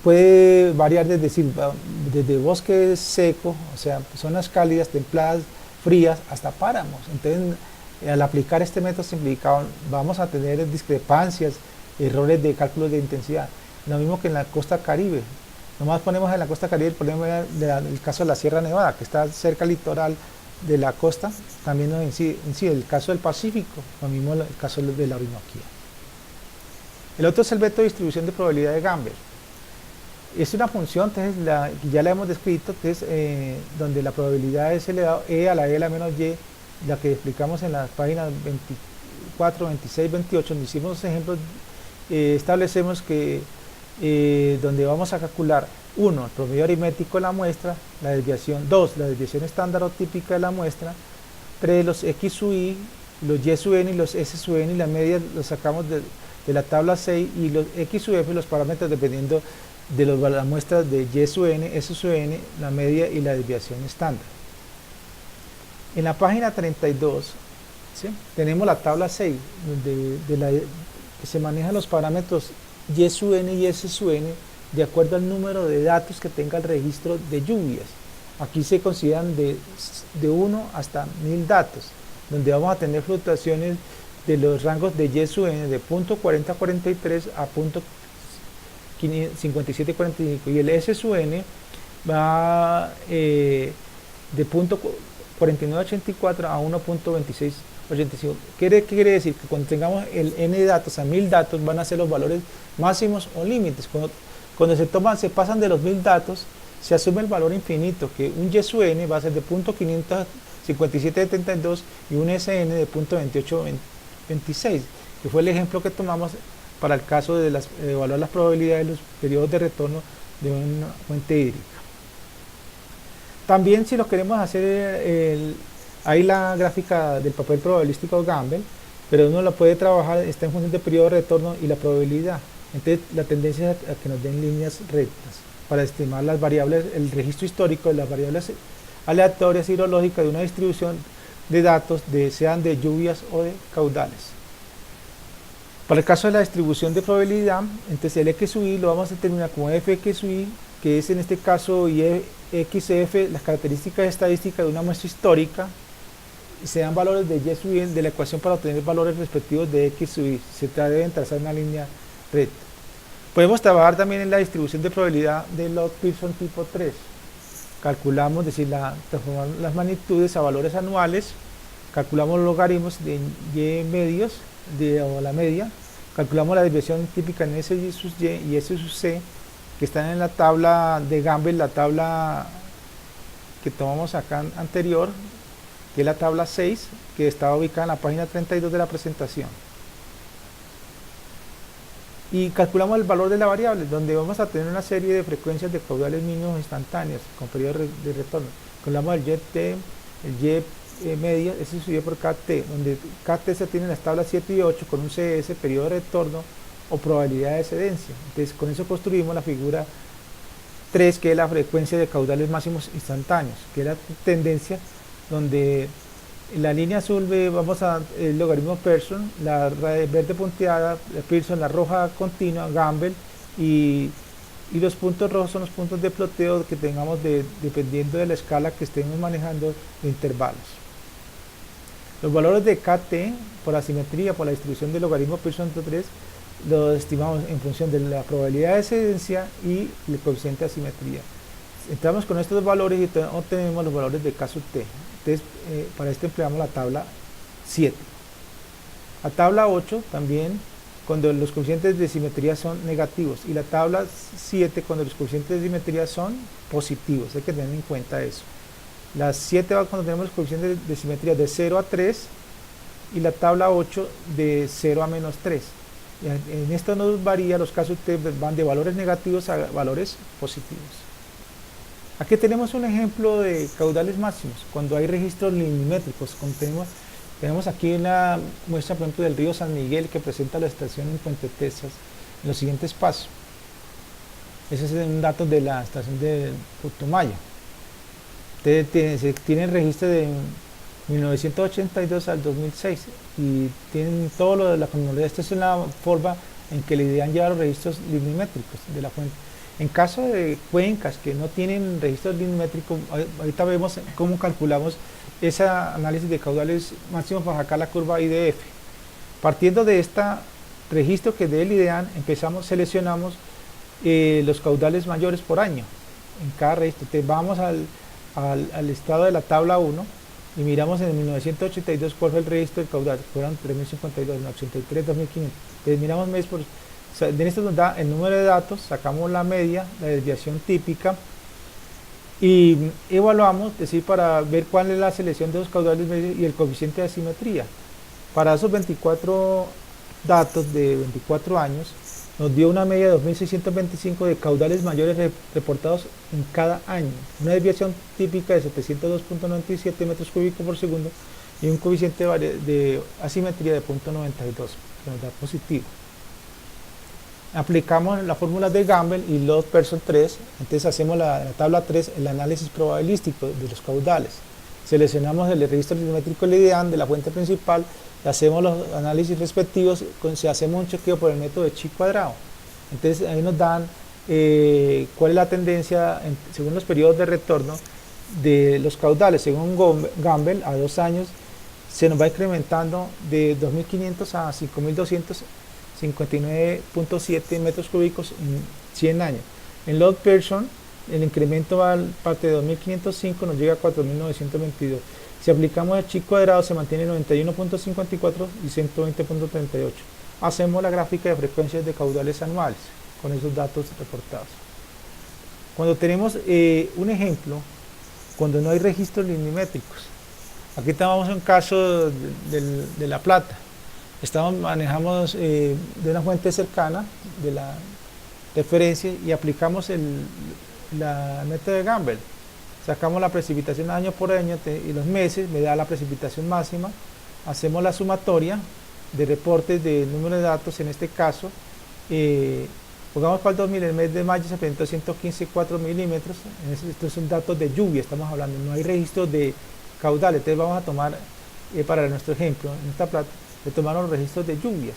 puede variar desde bosque seco, o sea, zonas cálidas, templadas, frías, hasta páramos. Entonces, al aplicar este método simplificado, vamos a tener discrepancias, errores de cálculo de intensidad. Lo mismo que en la costa Caribe. Nomás ponemos en la costa Caribe el caso de la Sierra Nevada, que está cerca al litoral de la costa, también nos incide el caso del Pacífico, lo mismo el caso de la Orinoquía. El otro es el método de distribución de probabilidad de Gamble. Es una función, entonces, ya la hemos descrito, donde la probabilidad es elevado e a la e a la menos y, la que explicamos en las páginas 24, 26, 28, donde hicimos los ejemplos. Establecemos que donde vamos a calcular 1, el promedio aritmético de la muestra, la desviación 2, la desviación estándar o típica de la muestra, 3, los x sub i, los y sub n y los s sub n, y la media los sacamos de la tabla 6, y los x sub f, los parámetros dependiendo de las muestras de y sub n, s sub n, la media y la desviación estándar. En la página 32 tenemos la tabla 6, que se manejan los parámetros y sub n y s sub n de acuerdo al número de datos que tenga el registro de lluvias. Aquí se consideran de 1 hasta 1000 datos, donde vamos a tener fluctuaciones de los rangos de y sub n de .4043 a .5745, y el s sub n va de 4984 a 1.2685. ¿Qué quiere decir? Que cuando tengamos el n datos a 1000 datos van a ser los valores máximos o límites. Cuando se pasan de los 1000 datos, se asume el valor infinito, que un y sub n va a ser de 0.55772 y un sn de 0.2826, que fue el ejemplo que tomamos para el caso de evaluar las probabilidades de los periodos de retorno de una fuente hídrica. También, si lo queremos hacer, hay la gráfica del papel probabilístico Gamble, pero uno la puede trabajar, está en función de periodo de retorno y la probabilidad. Entonces la tendencia es a que nos den líneas rectas para estimar las variables, el registro histórico de las variables aleatorias hidrológicas de una distribución de datos, sean de lluvias o de caudales. Para el caso de la distribución de probabilidad, entonces el x sub i lo vamos a determinar como fx sub i, que es en este caso xf, las características estadísticas de una muestra histórica, se dan valores de y sub i de la ecuación para obtener valores respectivos de x sub i. Se deben trazar una línea recta. Podemos trabajar también en la distribución de probabilidad de Log-Pearson tipo 3. Calculamos, transformamos las magnitudes a valores anuales, calculamos los logaritmos de y medios o la media, calculamos la desviación típica en S sub y y S sub c, que están en la tabla de Gamble, la tabla que tomamos acá anterior, que es la tabla 6, que está ubicada en la página 32 de la presentación. Y calculamos el valor de la variable, donde vamos a tener una serie de frecuencias de caudales mínimos instantáneos con periodo de retorno. Calculamos el YT, el Y media, ese es por KT, donde KT se tiene en las tablas 7 y 8 con un CS, periodo de retorno o probabilidad de excedencia. Entonces con eso construimos la figura 3, que es la frecuencia de caudales máximos instantáneos, que es la tendencia donde la línea azul vamos a el logaritmo Pearson, la verde punteada Pearson, la roja continua Gamble, y los puntos rojos son los puntos de ploteo que tengamos dependiendo de la escala que estemos manejando de intervalos. Los valores de KT por asimetría, por la distribución del logaritmo Pearson 3, lo estimamos en función de la probabilidad de excedencia y el coeficiente de asimetría. Entramos con estos valores y obtenemos los valores de K sub T. Entonces, para esto empleamos la tabla 7. La tabla 8 también cuando los coeficientes de simetría son negativos, y la tabla 7 cuando los coeficientes de simetría son positivos. Hay que tener en cuenta eso. La 7 va cuando tenemos los coeficientes de simetría de 0 a 3 y la tabla 8 de 0 a menos 3. En esto nos varía, los casos van de valores negativos a valores positivos. Aquí tenemos un ejemplo de caudales máximos, cuando hay registros linimétricos. Tenemos aquí una muestra, por ejemplo, del río San Miguel, que presenta la estación en Puente Texas en los siguientes pasos. Ese es un dato de la estación de Putumayo. Se tiene el registro de 1982 al 2006 y tienen todo lo de la cronología. Esta es una forma en que la idean llevar los registros linimétricos de la fuente. En caso de cuencas que no tienen registros linimétricos, ahorita vemos cómo calculamos ese análisis de caudales máximos para sacar la curva IDF. Partiendo de este registro que del IDEAN, seleccionamos los caudales mayores por año en cada registro. Entonces vamos al estado de la tabla 1 y miramos en el 1982 cuál fue el registro del caudal. Fueron 3052, en 83, 2500. Entonces miramos mes por... En esto nos da el número de datos, sacamos la media, la desviación típica y evaluamos, es decir, para ver cuál es la selección de los caudales medios y el coeficiente de asimetría. Para esos 24 datos de 24 años, nos dio una media de 2.625 de caudales mayores reportados en cada año, una desviación típica de 702.97 metros cúbicos por segundo y un coeficiente de asimetría de 0.92, que nos da positivo. Aplicamos la fórmula de Gamble y Log-Pearson 3, entonces hacemos la tabla 3, el análisis probabilístico de los caudales. Seleccionamos el registro linimétrico IDEAN de la fuente principal, hacemos los análisis respectivos, hacemos un chequeo por el método de chi cuadrado. Entonces ahí nos dan cuál es la tendencia según los periodos de retorno de los caudales. Según Gamble, a 2 años se nos va incrementando de 2.500 a 5.259.7 metros cúbicos en 100 años. En Log-Pearson el incremento parte de 2.505, nos llega a 4.922. Si aplicamos el chi cuadrado se mantiene 91.54 y 120.38. Hacemos la gráfica de frecuencias de caudales anuales con esos datos reportados. Cuando tenemos un ejemplo, cuando no hay registros lineométricos, aquí tenemos un caso de La Plata. Manejamos de una fuente cercana de la referencia y aplicamos el método de Gamble. Sacamos la precipitación año por año y los meses, me da la precipitación máxima, hacemos la sumatoria de reportes de número de datos, en este caso, pongamos para el 2000, el mes de mayo se presentó 115,4 milímetros, estos son datos de lluvia, estamos hablando, no hay registro de caudales, entonces vamos a tomar, para nuestro ejemplo, en esta plata, le tomaron los registros de lluvias,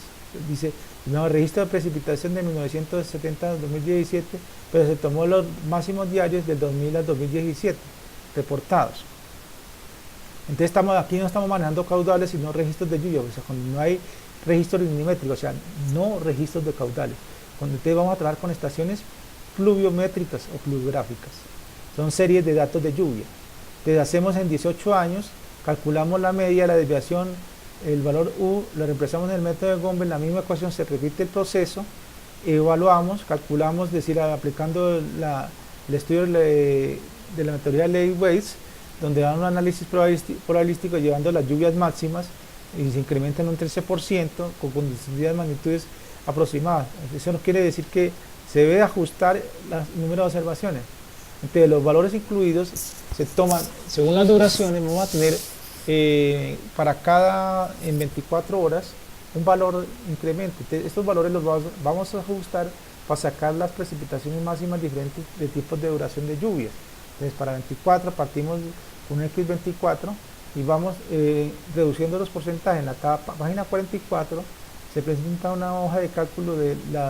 dice, no, registro de precipitación de 1970 a 2017, pero se tomó los máximos diarios del 2000 al 2017, reportados. Entonces aquí no estamos manejando caudales, sino registros de lluvia, o sea, cuando no hay registros lineométricos, o sea, no registros de caudales. Cuando entonces vamos a trabajar con estaciones pluviométricas o pluviográficas, son series de datos de lluvia. Entonces hacemos en 18 años, calculamos la media, la desviación, el valor U, lo reemplazamos en el método de Gamble, en la misma ecuación se repite el proceso, evaluamos, calculamos, es decir, aplicando el estudio de la metodología Lewis-Weiss, donde dan un análisis probabilístico llevando las lluvias máximas y se incrementan un 13% con condicionalidades de magnitudes aproximadas. Eso no quiere decir que se debe ajustar el número de observaciones. Entonces los valores incluidos se toman según las duraciones. Vamos a tener para en 24 horas un valor incremento. Entonces, estos valores los vamos a ajustar para sacar las precipitaciones máximas diferentes de tipos de duración de lluvia. Entonces para 24 partimos con un X24 y vamos reduciendo los porcentajes. En la página 44 se presenta una hoja de cálculo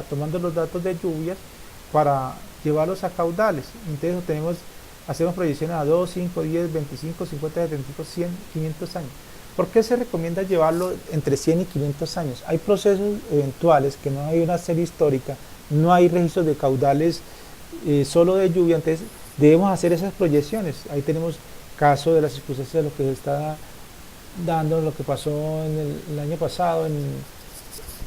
tomando los datos de lluvias para llevarlos a caudales. Entonces hacemos proyecciones a 2, 5, 10, 25, 50, 75, 100, 500 años. ¿Por qué se recomienda llevarlo entre 100 y 500 años? Hay procesos eventuales que no hay una serie histórica, no hay registros de caudales solo de lluvia, entonces debemos hacer esas proyecciones. Ahí tenemos caso de las circunstancias de lo que se está dando, lo que pasó el año pasado en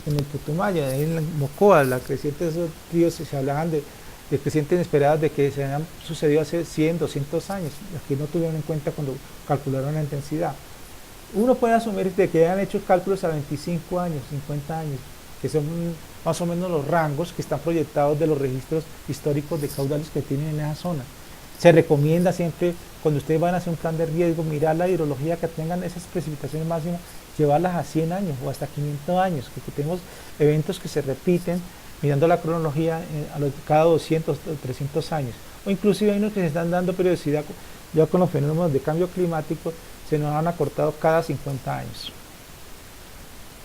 el Putumayo, en Mocoa, la creciente de esos ríos, se hablaban de crecientes inesperadas de que se habían sucedido hace 100, 200 años, que no tuvieron en cuenta cuando calcularon la intensidad. Uno puede asumir de que hayan hecho cálculos a 25 años, 50 años, que son más o menos los rangos que están proyectados de los registros históricos de caudales que tienen en esa zona. Se recomienda siempre, cuando ustedes van a hacer un plan de riesgo, mirar la hidrología, que tengan esas precipitaciones máximas, llevarlas a 100 años o hasta 500 años, que tenemos eventos que se repiten, mirando la cronología cada 200 o 300 años. O inclusive hay unos que se están dando periodicidad, ya con los fenómenos de cambio climático, se nos han acortado cada 50 años.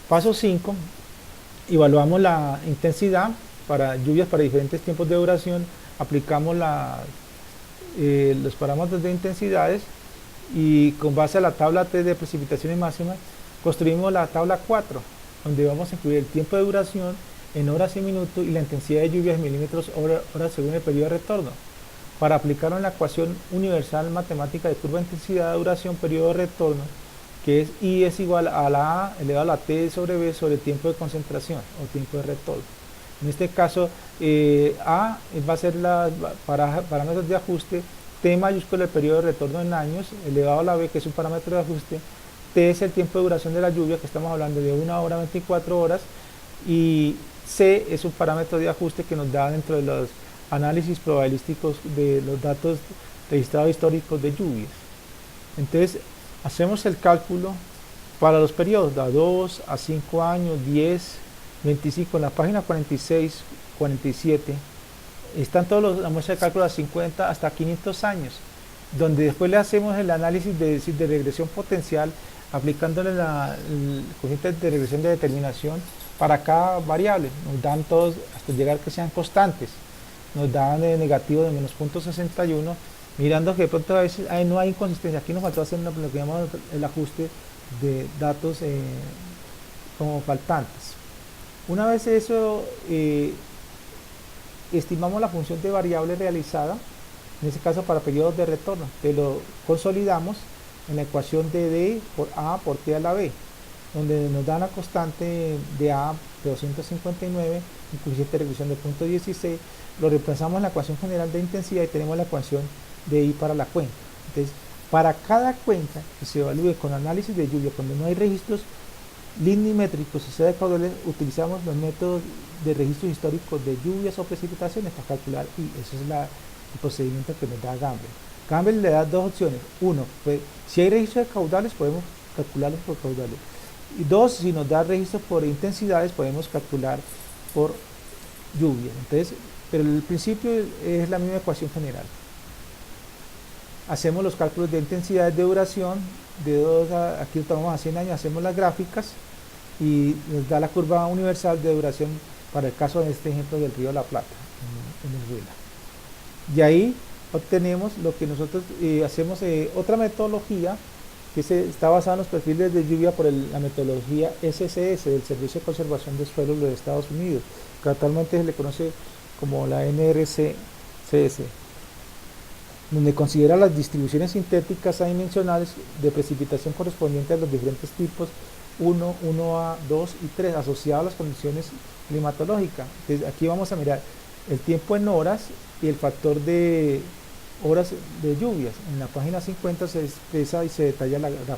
Paso 5, evaluamos la intensidad para lluvias para diferentes tiempos de duración, aplicamos los parámetros de intensidades y con base a la tabla 3 de precipitaciones máximas, construimos la tabla 4, donde vamos a incluir el tiempo de duración en horas y minutos y la intensidad de lluvias en milímetros hora según el periodo de retorno. Para aplicarlo en la ecuación universal matemática de curva de intensidad de duración periodo de retorno, que es I es igual a la A elevado a la T sobre B sobre el tiempo de concentración o tiempo de retorno. En este caso, A va a ser parámetros de ajuste, T mayúsculo el periodo de retorno en años, elevado a la B, que es un parámetro de ajuste, T es el tiempo de duración de la lluvia, que estamos hablando de 1 hora 24 horas, y C es un parámetro de ajuste que nos da dentro de los análisis probabilísticos de los datos registrados históricos de lluvias. Entonces, hacemos el cálculo para los periodos de 2 a 5 años, 10, 25. En la página 46, 47 están todos las muestras de cálculo a 50 hasta 500 años, donde después le hacemos el análisis de regresión potencial, aplicándole el coeficiente de regresión de determinación para cada variable. Nos dan todos hasta llegar que sean constantes. Nos dan de negativo de menos 0.61, mirando que de pronto a veces no hay inconsistencia. Aquí nos faltó hacer lo que llamamos el ajuste de datos como faltantes. Una vez eso, estimamos la función de variable realizada en este caso para periodos de retorno, que lo consolidamos en la ecuación de D por A por T a la B, donde nos da una constante de A de 259, un coeficiente de regresión de 0.16, lo reemplazamos en la ecuación general de intensidad y tenemos la ecuación de I para la cuenca. Entonces, para cada cuenca que se evalúe con análisis de lluvia, cuando no hay registros limnimétricos y sea de caudales, utilizamos los métodos de registros históricos de lluvias o precipitaciones para calcular I. Ese es el procedimiento que nos da Gamble. Gamble le da dos opciones. Uno, pues, si hay registros de caudales, podemos calcularlos por caudales. Y dos, si nos da registros por intensidades, podemos calcular por lluvia. Entonces, pero el principio es la misma ecuación general. Hacemos los cálculos de intensidades de duración, de 2 a, aquí lo tomamos a 100 años, hacemos las gráficas y nos da la curva universal de duración para el caso de este ejemplo del río La Plata, en Venezuela. Y ahí obtenemos lo que nosotros hacemos, otra metodología que está basada en los perfiles de lluvia por la metodología SCS del Servicio de Conservación de Suelos de Estados Unidos, que actualmente se le conoce como la NRCS, donde considera las distribuciones sintéticas adimensionales de precipitación correspondientes a los diferentes tipos 1, 1A, 2 y 3 asociados a las condiciones climatológicas. Entonces, aquí vamos a mirar el tiempo en horas y el factor de horas de lluvias. En la página 50 se expresa y se detalla la gráfica.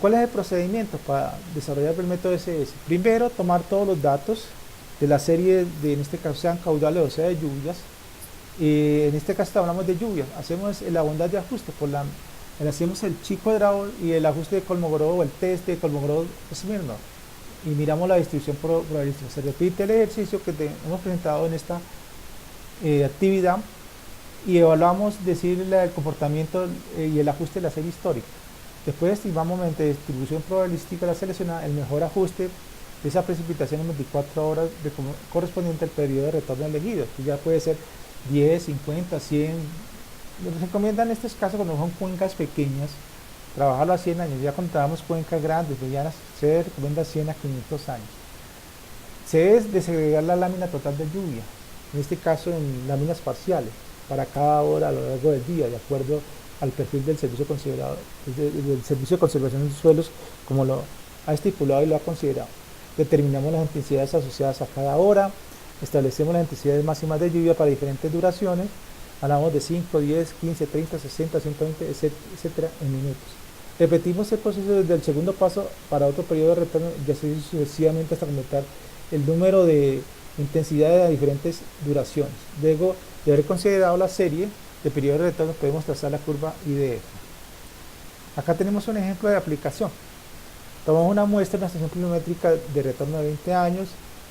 ¿Cuál es el procedimiento para desarrollar el método SS? Primero, tomar todos los datos de la serie en este caso sean caudales o sea de lluvias. En este caso hablamos de lluvia, hacemos la bondad de ajuste, hacemos el chi-cuadrado y el ajuste de Kolmogorov o el test de Kolmogorov-Smirnov y miramos la distribución probabilística. Se repite el ejercicio que hemos presentado en esta actividad y evaluamos el comportamiento y el ajuste de la serie histórica. Después estimamos mediante distribución probabilística la seleccionada el mejor ajuste de esa precipitación en 24 horas correspondiente al periodo de retorno elegido, que ya puede ser 10, 50, 100. Nos recomiendan en estos casos cuando son cuencas pequeñas, trabajarlo a 100 años. Ya cuando trabajamos cuencas grandes, medianas, se recomienda 100 a 500 años. Se debe desagregar la lámina total de lluvia, en este caso en láminas parciales, para cada hora a lo largo del día, de acuerdo al perfil del Servicio de Conservación de Suelos, como lo ha estipulado y lo ha considerado. Determinamos las intensidades asociadas a cada hora, establecemos las intensidades máximas de lluvia para diferentes duraciones, hablamos de 5, 10, 15, 30, 60, 120, etcétera, en minutos. Repetimos el proceso desde el segundo paso para otro periodo de retorno y así sucesivamente hasta completar el número de intensidades a diferentes duraciones. Luego de haber considerado la serie de periodos de retorno, podemos trazar la curva IDF. Acá tenemos un ejemplo de aplicación. Tomamos una muestra de una estación pluviométrica de retorno de 20 años,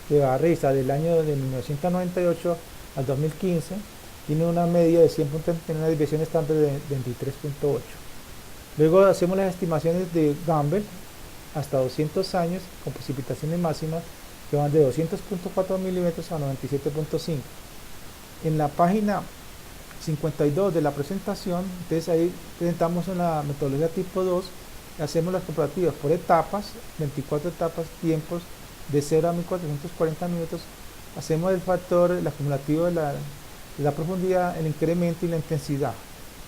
que va a revisar del año de 1998 al 2015, tiene una media de 100 puntos, tiene una desviación estándar de 23.8. Luego hacemos las estimaciones de Gamble hasta 200 años con precipitaciones máximas que van de 200.4 milímetros a 97.5. En la página 52 de la presentación, entonces ahí presentamos una metodología tipo 2, hacemos las comparativas por etapas, 24 etapas, tiempos de 0 a 1440 minutos, hacemos el factor, el acumulativo de la profundidad, el incremento y la intensidad.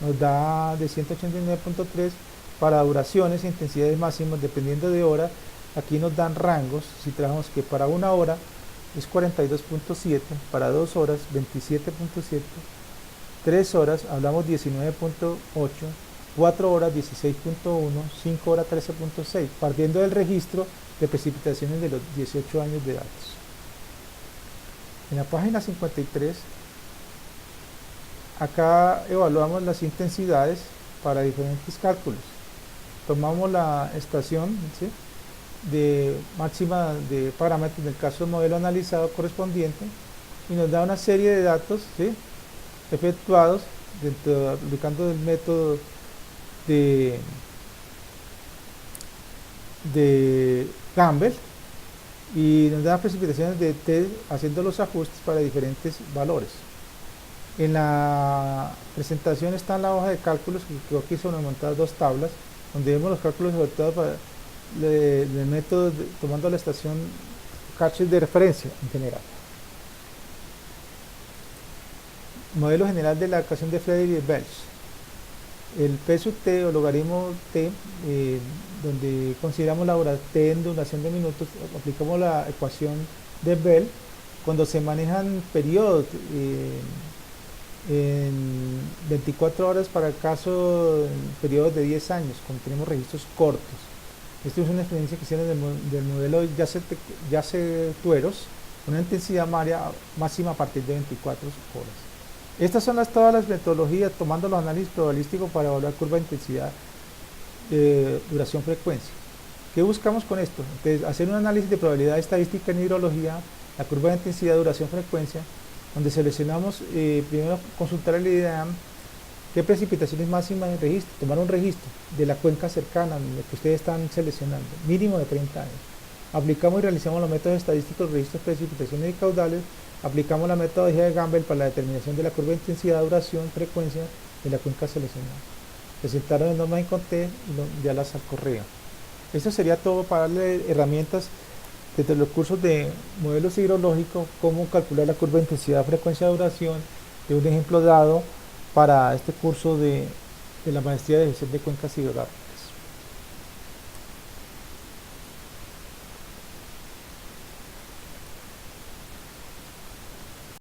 Nos da de 189.3 para duraciones e intensidades máximas dependiendo de hora. Aquí nos dan rangos, si trabajamos que para una hora es 42.7, para 2 horas 27.7, 3 horas hablamos 19.8, 4 horas 16.1, 5 horas 13.6, partiendo del registro de precipitaciones de los 18 años de datos. En la página 53, acá evaluamos las intensidades para diferentes cálculos. Tomamos la estación, ¿sí?, de máxima de parámetros del caso del modelo analizado correspondiente y nos da una serie de datos, ¿sí?, efectuados aplicando el método de Gamble y nos da precipitaciones de T haciendo los ajustes para diferentes valores. En la presentación está en la hoja de cálculos, que creo que son montadas dos tablas donde vemos los cálculos efectuados para el método tomando la estación Carcher de referencia en general. modelo general de la ecuación de Friedrich-Welch. El P sub t o logaritmo t, donde consideramos la t en duración de minutos, aplicamos la ecuación de Bell cuando se manejan periodos en 24 horas para el caso periodos de 10 años, cuando tenemos registros cortos. Esto es una experiencia que hicieron del modelo Yace-Tueros, una intensidad máxima a partir de 24 horas. Estas son todas las metodologías tomando los análisis probabilísticos para evaluar curva de intensidad, duración, frecuencia. ¿Qué buscamos con esto? Entonces, hacer un análisis de probabilidad estadística en hidrología, la curva de intensidad, duración, frecuencia, donde seleccionamos, primero consultar el IDEAM, qué precipitaciones máximas en registro, tomar un registro de la cuenca cercana, que ustedes están seleccionando, mínimo de 30 años. Aplicamos y realizamos los métodos estadísticos, registros, precipitaciones y caudales. Aplicamos la metodología de Gamble para la determinación de la curva de intensidad, duración, frecuencia de la cuenca seleccionada. Presentaron las normas en Conté y enviarlas al correo. Esto sería todo para darle herramientas desde los cursos de modelos hidrológicos, cómo calcular la curva de intensidad, frecuencia, duración, de un ejemplo dado para este curso de la maestría de gestión de cuencas hidrográficas.